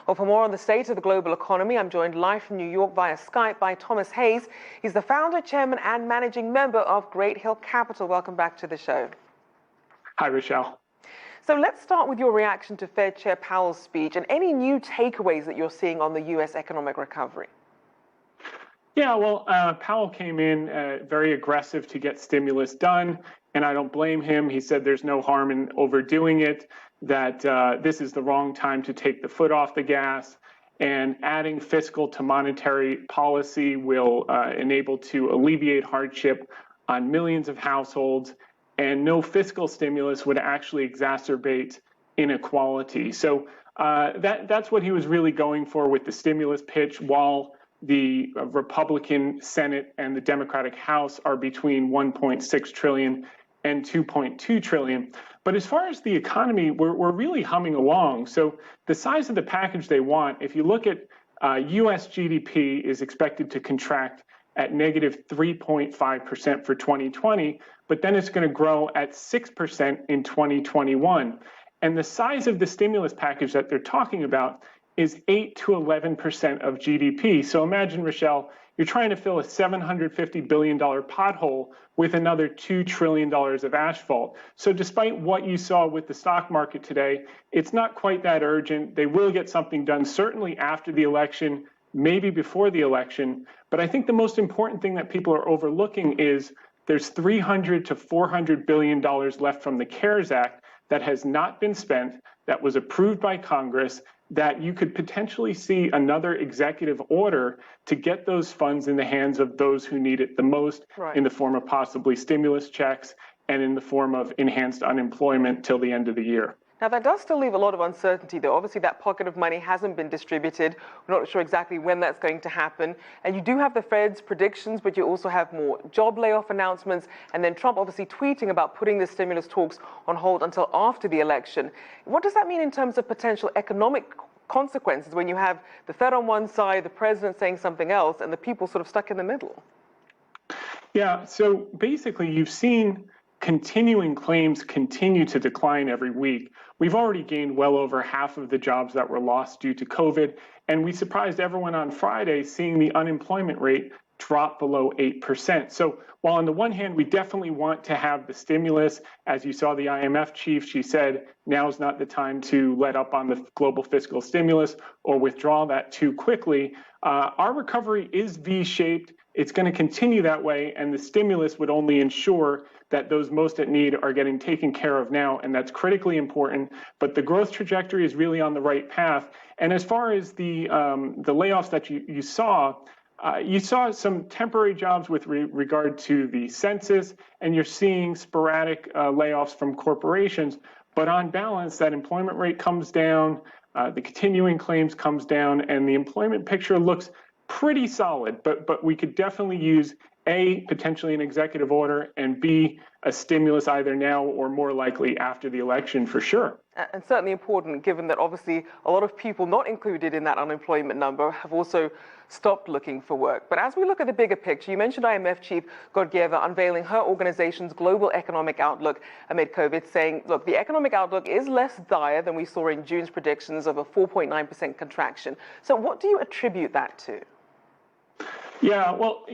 Well, for more on the state of the global economy, I'm joined live from New York via Skype by Thomas Hayes. He's the founder, chairman, and managing member of Great Hill Capital. Welcome back to the show. Hi, Rochelle. So let's start with your reaction to Fed Chair Powell's speech and any new takeaways that you're seeing on the U.S. economic recovery. Yeah, well, Powell came in very aggressive to get stimulus done, and I don't blame him. He said there's no harm in overdoing it, that this is the wrong time to take the foot off the gas, and adding fiscal to monetary policy will enable to alleviate hardship on millions of households, and no fiscal stimulus would actually exacerbate inequality. So that's what he was really going for with the stimulus pitch, while the Republican Senate and the Democratic House are between 1.6 trillion and 2.2 trillion. But as far as the economy, we're really humming along. So the size of the package they want, if you look at US GDP is expected to contract at negative 3.5% for 2020, but then it's going to grow at 6% in 2021. And the size of the stimulus package that they're talking about is 8 to 11% of GDP. So imagine, Rochelle, you're trying to fill a $750 billion pothole with another $2 trillion of asphalt. So despite what you saw with the stock market today, it's not quite that urgent. They will get something done, certainly after the election, maybe before the election. But I think the most important thing that people are overlooking is there's $300 to $400 billion left from the CARES Act that has not been spent, that was approved by Congress, that you could potentially see another executive order to get those funds in the hands of those who need it the most, in the form of possibly stimulus checks and in the form of enhanced unemployment till the end of the year. Now, that does still leave a lot of uncertainty, though. Obviously, that pocket of money hasn't been distributed. We're not sure exactly when that's going to happen. And you do have the Fed's predictions, but you also have more job layoff announcements. And then Trump obviously tweeting about putting the stimulus talks on hold until after the election. What does that mean in terms of potential economic consequences when you have the Fed on one side, the president saying something else, and the people sort of stuck in the middle? Yeah, so basically you've seen continuing claims continue to decline every week. We've already gained well over half of the jobs that were lost due to COVID, and we surprised everyone on Friday seeing the unemployment rate drop below 8%. So while on the one hand, we definitely want to have the stimulus, as you saw the IMF chief, she said, now's not the time to let up on the global fiscal stimulus or withdraw that too quickly. Our recovery is V-shaped. It's going to continue that way, and the stimulus would only ensure that those most at need are getting taken care of now, and that's critically important. But the growth trajectory is really on the right path. And as far as the layoffs that you saw some temporary jobs with regard to the census, and you're seeing sporadic layoffs from corporations. But on balance, that employment rate comes down, the continuing claims comes down, and the employment picture looks pretty solid. But we could definitely use A, potentially an executive order, and B, a stimulus either now or more likely after the election for sure. And certainly important, given that obviously a lot of people not included in that unemployment number have also stopped looking for work. But as we look at the bigger picture, you mentioned IMF Chief Georgieva unveiling her organization's global economic outlook amid COVID, saying, look, the economic outlook is less dire than we saw in June's predictions of a 4.9% contraction. So what do you attribute that to? Yeah, well,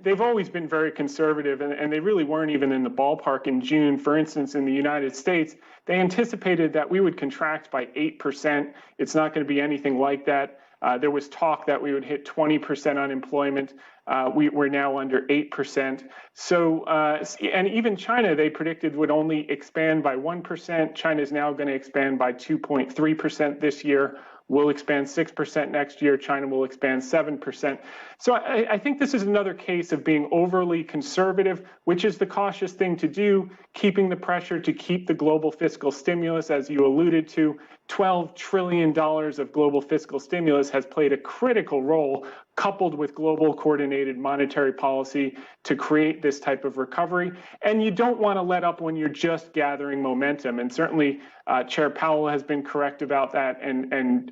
they've always been very conservative, and they really weren't even in the ballpark in June. For instance, in the United States, they anticipated that we would contract by 8%. It's not going to be anything like that. There was talk that we would hit 20% unemployment. We're now under 8%. So, and even China, they predicted would only expand by 1%. China is now going to expand by 2.3% this year. We'll expand 6% next year. China will expand 7%. So I think this is another case of being overly conservative, which is the cautious thing to do, keeping the pressure to keep the global fiscal stimulus, as you alluded to. $12 trillion of global fiscal stimulus has played a critical role, coupled with global coordinated monetary policy, to create this type of recovery. And you don't want to let up when you're just gathering momentum. And certainly Chair Powell has been correct about that, and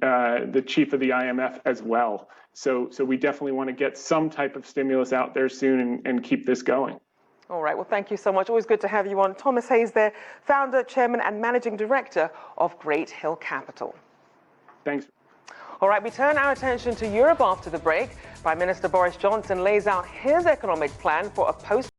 the chief of the IMF as well. So we definitely want to get some type of stimulus out there soon and keep this going. All right. Well, thank you so much. Always good to have you on. Thomas Hayes there, founder, chairman, and managing director of Great Hill Capital. Thanks. All right, we turn our attention to Europe after the break. Prime Minister Boris Johnson lays out his economic plan for a post